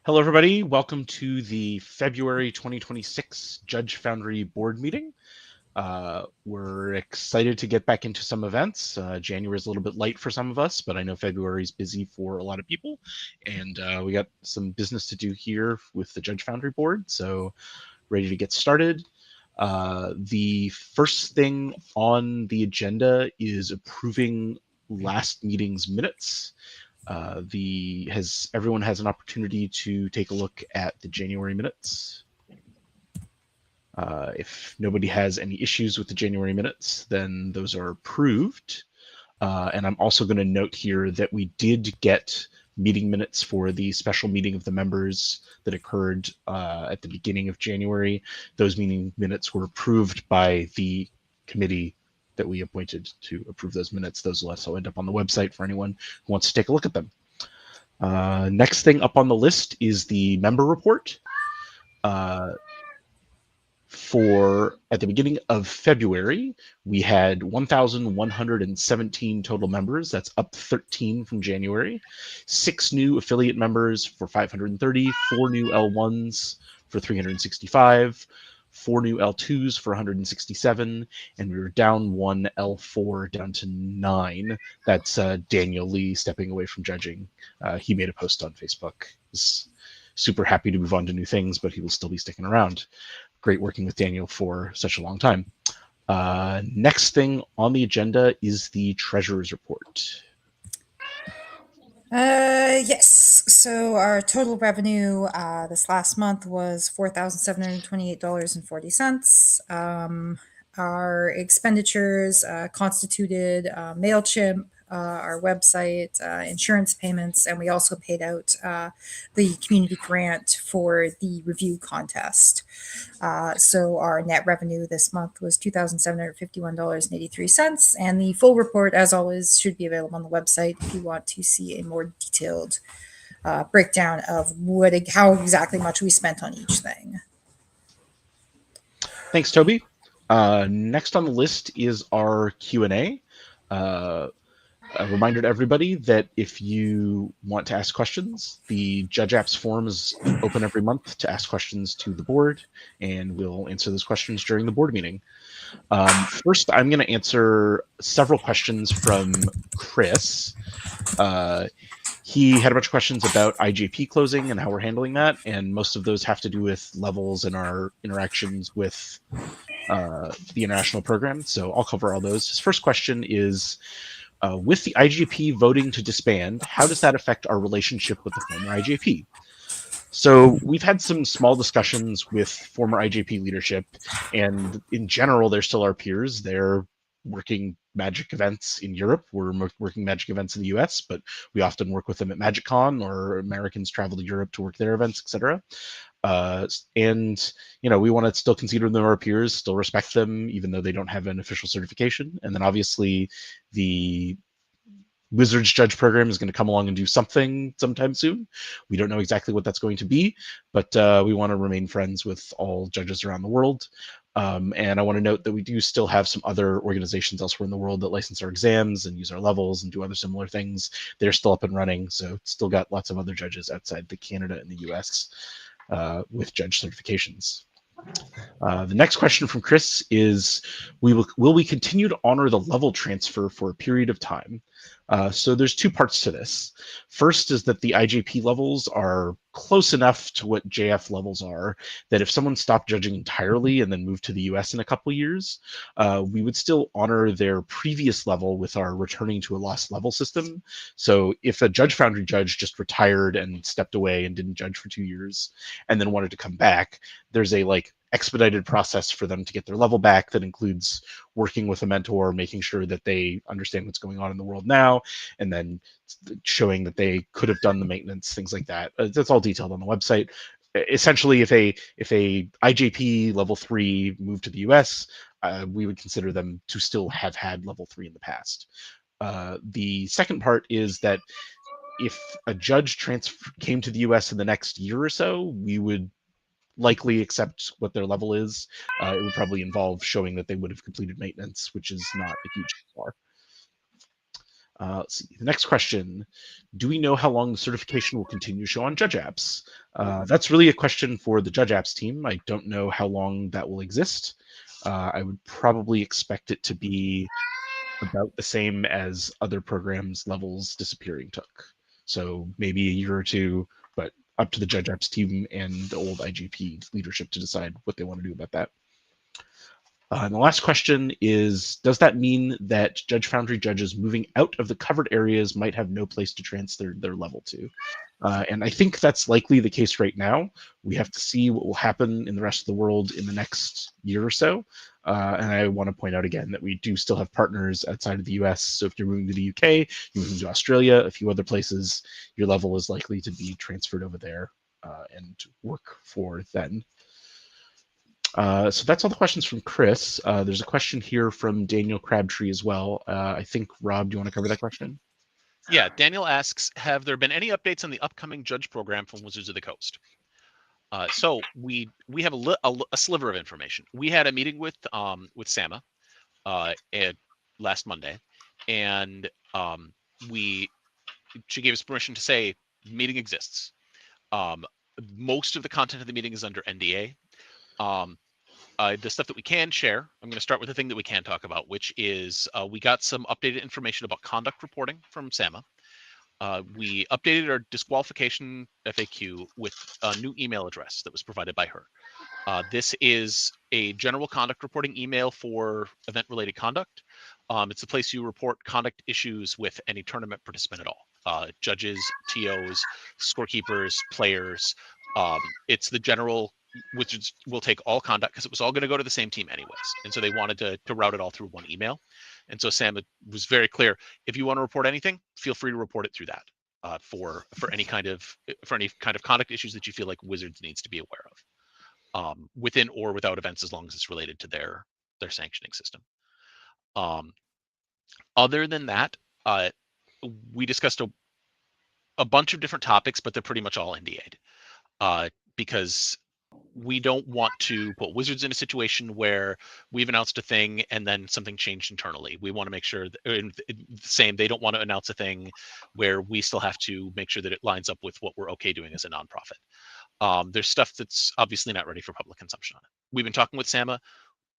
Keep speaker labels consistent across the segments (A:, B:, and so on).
A: Hello, everybody. Welcome to the February 2026 Judge Foundry board meeting. We're excited to get back into some events. January is a little bit light for some of us, but I know February is busy for a lot of people. And we got some business to do here with the Judge Foundry board, so ready to get started. The first thing on the agenda is approving last meeting's minutes. Everyone has an opportunity to take a look at the January minutes. If nobody has any issues with the January minutes, then those are approved. And I'm also going to note here that we did get meeting minutes for the special meeting of the members that occurred at the beginning of January. Those meeting minutes were approved by the committee that we appointed to approve those minutes. Those will also end up on the website for anyone who wants to take a look at them. Next thing up on the list is the member report. At the beginning of February, we had 1,117 total members. That's up 13 from January. 6 new affiliate members for 530, 4 new L1s for 365, 4 new L2s for 167, and we were down 1 L4 down to 9. That's Daniel Lee stepping away from judging. He made a post on Facebook. He's super happy to move on to new things, but he will still be sticking around. Great working with Daniel for such a long time. Next thing on the agenda is the treasurer's report.
B: Yes. So our total revenue this last month was $4,728.40. Our expenditures constituted MailChimp, our website, insurance payments, and we also paid out the community grant for the review contest. So our net revenue this month was $2,751.83, and the full report, as always, should be available on the website if you want to see a more detailed breakdown of how exactly much we spent on each thing.
A: Thanks, Toby. Next on the list is our Q&A. A reminder to everybody that if you want to ask questions, the Judge Apps forum is open every month to ask questions to the board, and we'll answer those questions during the board meeting. First, I'm going to answer several questions from Chris. He had a bunch of questions about IJP closing and how we're handling that, and most of those have to do with levels and our interactions with the international program, so I'll cover all those. His first question is, with the IJP voting to disband, how does that affect our relationship with the former IJP? So we've had some small discussions with former IJP leadership, and in general, they're still our peers. They're working Magic events in Europe. We're working Magic events in the US, but we often work with them at MagicCon, or Americans travel to Europe to work their events, etc. And we want to still consider them our peers, still respect them, even though they don't have an official certification. And then obviously the Wizards Judge program is going to come along and do something sometime soon. We don't know exactly what that's going to be, but we want to remain friends with all judges around the world. And I want to note that we do still have some other organizations elsewhere in the world that license our exams and use our levels and do other similar things. They're still up and running, so still got lots of other judges outside the Canada and the US with judge certifications. The next question from Chris is, will we continue to honor the level transfer for a period of time? So there's two parts to this. First is that the IJP levels are close enough to what JF levels are that if someone stopped judging entirely and then moved to the US in a couple years, we would still honor their previous level with our returning to a lost level system. So if a Judge Foundry judge just retired and stepped away and didn't judge for 2 years and then wanted to come back, there's a expedited process for them to get their level back that includes working with a mentor, making sure that they understand what's going on in the world now, and then showing that they could have done the maintenance, things like that. That's all detailed on the website. Essentially, if a IJP level 3 moved to the US, we would consider them to still have had level 3 in the past. The second part is that if a judge came to the US in the next year or so, we would likely accept what their level is. It would probably involve showing that they would have completed maintenance, which is not a huge bar. Let's see. The next question: do we know how long the certification will continue to show on Judge Apps? That's really a question for the Judge Apps team. I don't know how long that will exist. I would probably expect it to be about the same as other programs' levels disappearing took. So maybe a year or two, but up to the Judge Apps team and the old IGP leadership to decide what they want to do about that. And the last question is, does that mean that Judge Foundry judges moving out of the covered areas might have no place to transfer their level to? And I think that's likely the case right now. We have to see what will happen in the rest of the world in the next year or so. And I want to point out again that we do still have partners outside of the US. So if you're moving to the UK, you're moving to Australia, a few other places, your level is likely to be transferred over there and work for then. So that's all the questions from Chris. There's a question here from Daniel Crabtree as well. I think, Rob, do you want to cover that question?
C: Yeah, Daniel asks, have there been any updates on the upcoming judge program from Wizards of the Coast? So we have a sliver of information. We had a meeting with Sama last Monday, and she gave us permission to say meeting exists. Most of the content of the meeting is under NDA. The stuff that we can share, I'm going to start with the thing that we can talk about, which is we got some updated information about conduct reporting from Sama. We updated our disqualification FAQ with a new email address that was provided by her. This is a general conduct reporting email for event-related conduct. It's a place you report conduct issues with any tournament participant at all. Judges, TOs, scorekeepers, players. It's the general, which will take all conduct because it was all going to go to the same team anyways. And so they wanted to route it all through one email. And so Sam was very clear, if you want to report anything, feel free to report it through that for any kind of conduct issues that you feel like Wizards needs to be aware of. Within or without events, as long as it's related to their sanctioning system. Other than that, we discussed a bunch of different topics, but they're pretty much all NDA'd because we don't want to put Wizards in a situation where we've announced a thing and then something changed internally. We want to make sure they don't want to announce a thing where we still have to make sure that it lines up with what we're okay doing as a nonprofit. There's stuff that's obviously not ready for public consumption on it. We've been talking with Sama.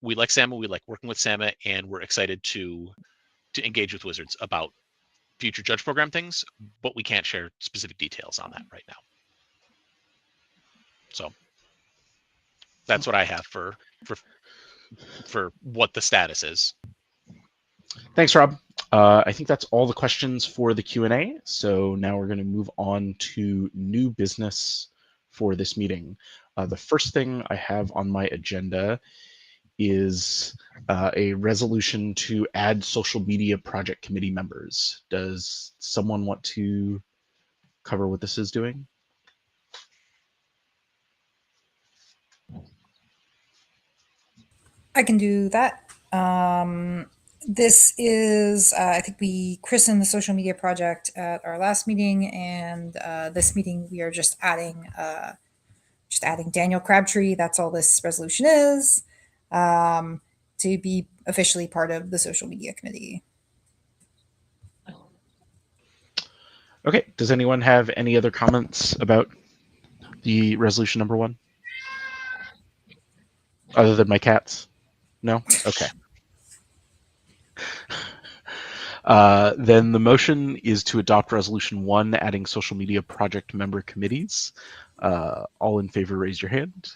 C: We like Sama. We like working with Sama, and we're excited to engage with Wizards about future judge program things, but we can't share specific details on that right now. So that's what I have for what the status is.
A: Thanks, Rob. I think that's all the questions for the Q&A. So now we're going to move on to new business for this meeting. The first thing I have on my agenda is a resolution to add social media project committee members. Does someone want to cover what this is doing?
B: I can do that. This is, I think we christened the social media project at our last meeting, and this meeting we are just adding Daniel Crabtree. That's all this resolution is, to be officially part of the social media committee.
A: Okay. Does anyone have any other comments about the resolution number 1? Other than my cats? No? Okay. Then the motion is to adopt resolution 1, adding social media project member committees. All in favor, raise your hand.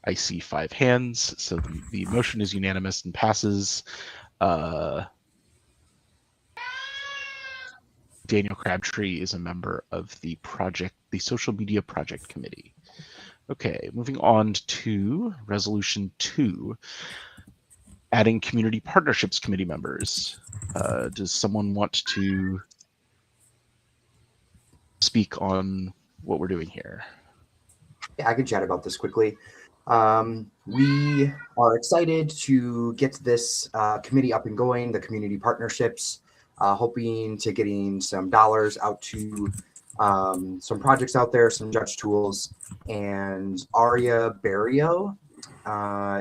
A: I see 5 hands, so the motion is unanimous and passes. Daniel Crabtree is a member of the social media project committee. Okay, moving on to resolution 2, adding community partnerships committee members. Does someone want to speak on what we're doing here?
D: Yeah, I could chat about this quickly. We are excited to get this committee up and going, the community partnerships, hoping to getting some dollars out to some projects out there, some judge tools, and Aria Barrio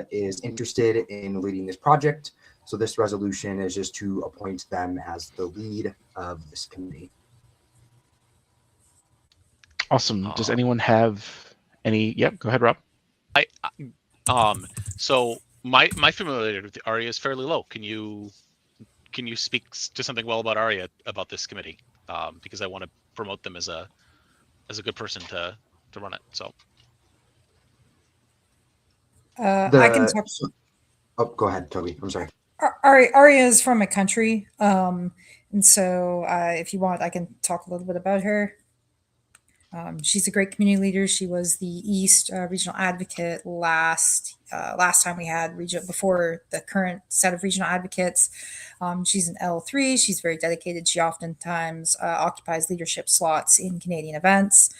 D: is interested in leading this project. So this resolution is just to appoint them as the lead of this committee.
A: Awesome. Does anyone have any? Yep, go ahead, Rob.
C: So my familiarity with the ARIA is fairly low. Can you speak to something well about ARIA about this committee? Because I want to promote them as a good person to run it. So
B: I can talk.
D: Oh, go ahead, Toby. I'm sorry.
B: Aria is from a country, and so if you want, I can talk a little bit about her. She's a great community leader. She was the East regional advocate last time we had regional before the current set of regional advocates. She's an L3. She's very dedicated. She oftentimes occupies leadership slots in Canadian events.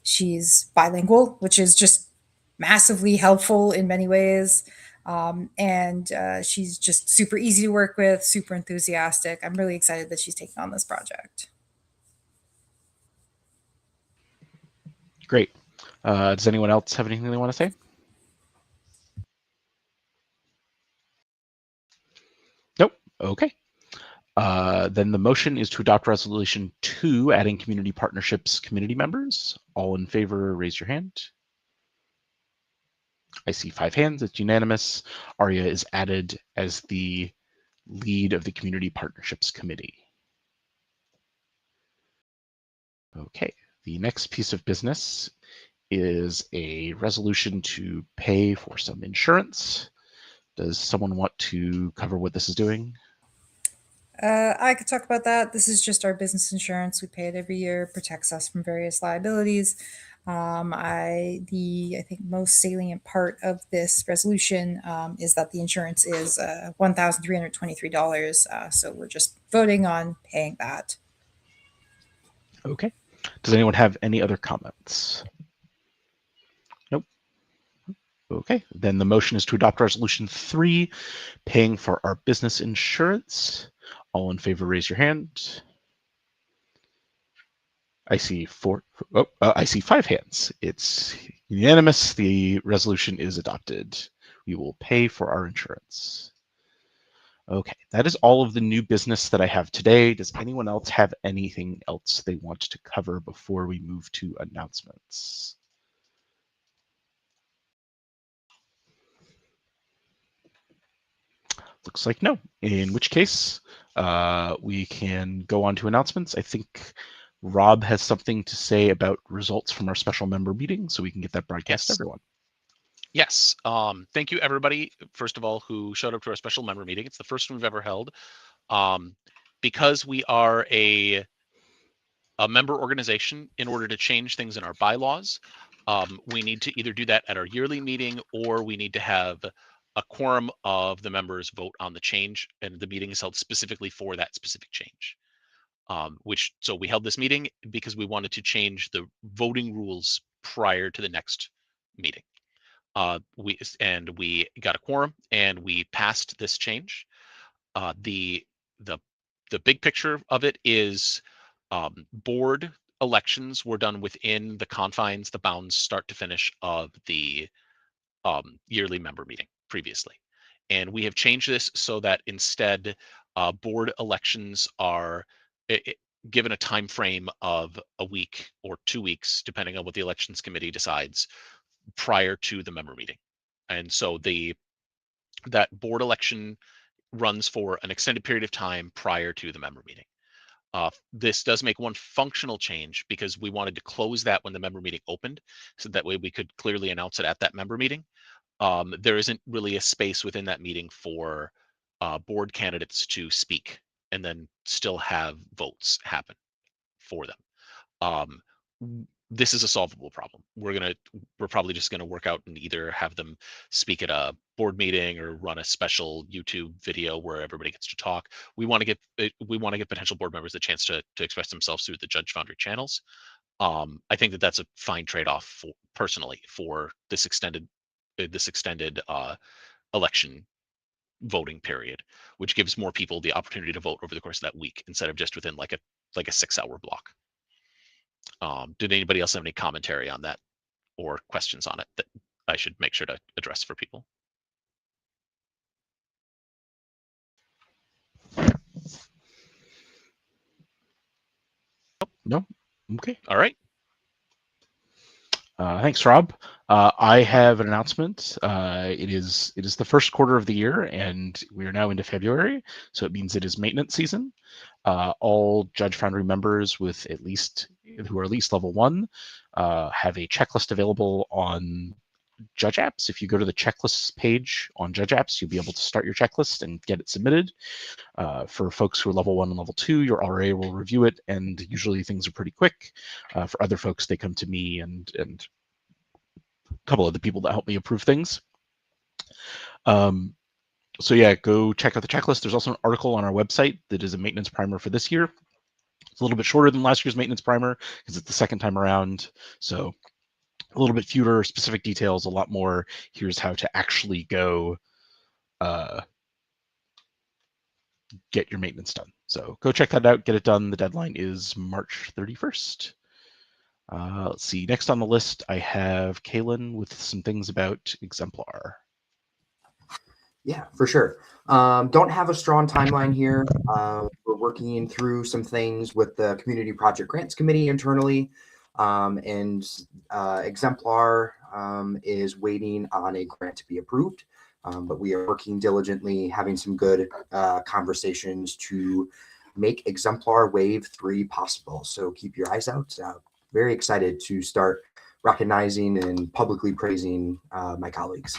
B: She's bilingual, which is just massively helpful in many ways. And she's just super easy to work with, super enthusiastic. I'm really excited that she's taking on this project.
A: Great. Does anyone else have anything they want to say? Nope. Okay. Then the motion is to adopt Resolution 2, adding community partnerships community members. All in favor, raise your hand. I see 5 hands. It's unanimous. Aria is added as the lead of the Community Partnerships Committee. Okay. The next piece of business is a resolution to pay for some insurance. Does someone want to cover what this is doing?
B: I could talk about that. This is just our business insurance. We pay it every year, protects us from various liabilities. I think most salient part of this resolution is that the insurance is $1,323. So we're just voting on paying that.
A: Okay. Does anyone have any other comments? Nope. Okay. Then the motion is to adopt Resolution 3, paying for our business insurance. All in favor, raise your hand. I see 4. Oh, I see 5 hands. It's unanimous. The resolution is adopted. We will pay for our insurance. Okay, that is all of the new business that I have today. Does anyone else have anything else they want to cover before we move to announcements? Looks like no, in which case we can go on to announcements. I think Rob has something to say about results from our special member meeting, so we can get that broadcast to everyone.
C: Yes. Thank you, everybody, first of all, who showed up to our special member meeting. It's the first one we've ever held. Because we are a member organization, in order to change things in our bylaws, we need to either do that at our yearly meeting, or we need to have a quorum of the members vote on the change, and the meeting is held specifically for that specific change. So we held this meeting because we wanted to change the voting rules prior to the next meeting. We got a quorum and we passed this change. The big picture of it is board elections were done within the confines, the bounds, start to finish, of the yearly member meeting previously. And we have changed this so that instead, board elections are given a time frame of a week or 2 weeks, depending on what the elections committee decides, prior to the member meeting. And so that board election runs for an extended period of time prior to the member meeting. This does make one functional change, because we wanted to close that when the member meeting opened, so that way we could clearly announce it at that member meeting. There isn't really a space within that meeting for board candidates to speak and then still have votes happen for them. This is a solvable problem. We're probably just gonna work out and either have them speak at a board meeting or run a special YouTube video where everybody gets to talk. We want to get potential board members a chance to express themselves through the Judge Foundry channels. I think that that's a fine trade-off personally for this extended election voting period, which gives more people the opportunity to vote over the course of that week instead of just within like a 6-hour block. Did anybody else have any commentary on that or questions on it that I should make sure to address for people?
A: No? Okay.
C: All right.
A: Thanks, Rob. I have an announcement. It is the first quarter of the year, and we are now into February, so it means it is maintenance season. All Judge Foundry members with who are at least level 1 have a checklist available on Judge Apps. If you go to the checklists page on Judge Apps, you'll be able to start your checklist and get it submitted. For folks who are level 1 and level 2, your RA will review it, and usually things are pretty quick. For other folks, they come to me and a couple of the people that help me approve things. So yeah, go check out the checklist. There's also an article on our website that is a maintenance primer for this year. It's a little bit shorter than last year's maintenance primer because it's the second time around. So a little bit fewer specific details, a lot more. Here's how to actually go get your maintenance done. So go check that out, get it done. The deadline is March 31st. Let's see. Next on the list, I have Kaylin with some things about Exemplar.
D: Yeah, for sure. Don't have a strong timeline here. We're working through some things with the Community Project Grants Committee internally, and Exemplar is waiting on a grant to be approved. But we are working diligently, having some good conversations to make Exemplar Wave 3 possible. So keep your eyes out. Very excited to start recognizing and publicly praising my colleagues.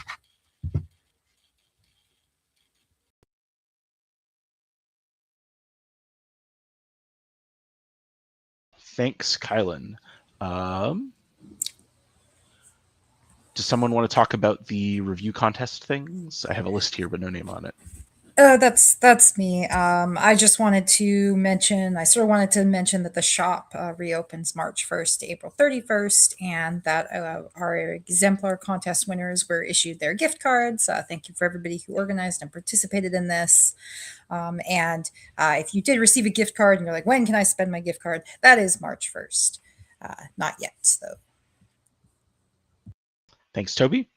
A: Thanks, Kylan. Does someone want to talk about the review contest things? I have a list here, but no name on it.
B: That's me. I just wanted to mention, I sort of wanted to mention that the shop reopens March 1st to April 31st, and that our exemplar contest winners were issued their gift cards. Thank you for everybody who organized and participated in this. And if you did receive a gift card and you're like, when can I spend my gift card? That is March 1st. Not yet, though.
A: Thanks, Toby.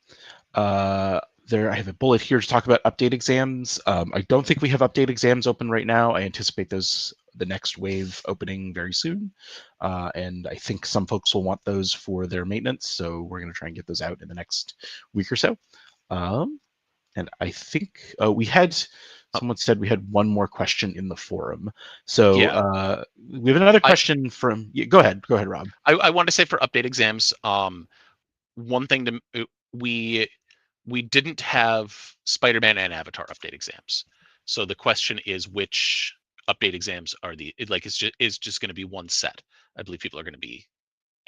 A: I have a bullet here to talk about update exams. I don't think we have update exams open right now. I anticipate the next wave opening very soon. And I think some folks will want those for their maintenance. So we're going to try and get those out in the next week or so. And I think someone said we had one more question in the forum. So
C: Yeah.
A: We have another question from, go ahead, Rob.
C: I want to say for update exams, one thing we didn't have Spider-Man and Avatar update exams. So the question is, which update exams are is just going to be one set? I believe people are going to be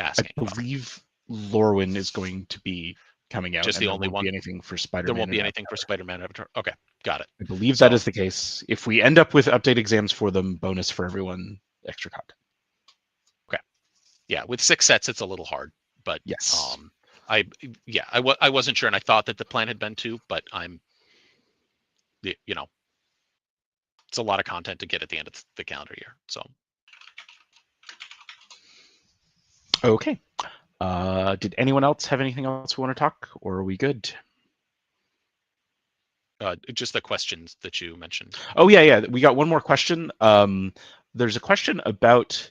C: asking.
A: I believe Lorwyn is going to be coming out.
C: Just the only one.
A: There won't be anything for Spider-Man.
C: There won't be anything for Spider-Man and Avatar. Okay, got it.
A: I believe that is the case. If we end up with update exams for them, bonus for everyone, extra content.
C: Okay. Yeah, with 6 sets, it's a little hard, but
A: yes.
C: I wasn't sure, and I thought that the plan had been 2, but it's a lot of content to get at the end of the calendar year. So.
A: Okay. Did anyone else have anything else we want to talk, or are we good?
C: Just the questions that you mentioned.
A: Oh yeah. We got one more question. There's a question about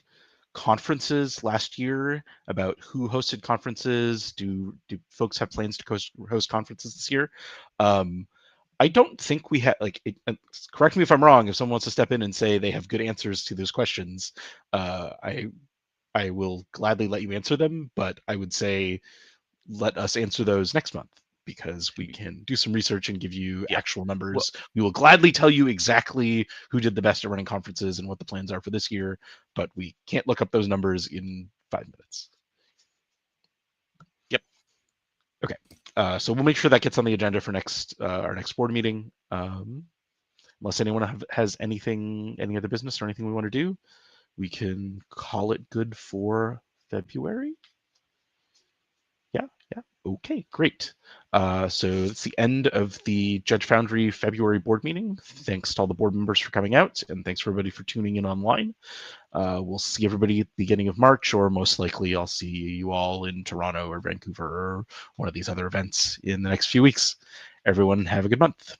A: conferences last year, about who hosted conferences. Do folks have plans to host conferences this year? I don't think we had correct me if I'm wrong. If someone wants to step in and say they have good answers to those questions, I will gladly let you answer them, but I would say let us answer those next month, because we can do some research and give you actual numbers. We will gladly tell you exactly who did the best at running conferences and what the plans are for this year, but we can't look up those numbers in 5 minutes.
C: Yep.
A: Okay. So we'll make sure that gets on the agenda for our next board meeting. Unless anyone has any other business or anything we want to do, we can call it good for February. Yeah. Okay, great. So it's the end of the Judge Foundry February board meeting. Thanks to all the board members for coming out, and thanks for everybody for tuning in online. We'll see everybody at the beginning of March, or most likely I'll see you all in Toronto or Vancouver or one of these other events in the next few weeks. Everyone have a good month.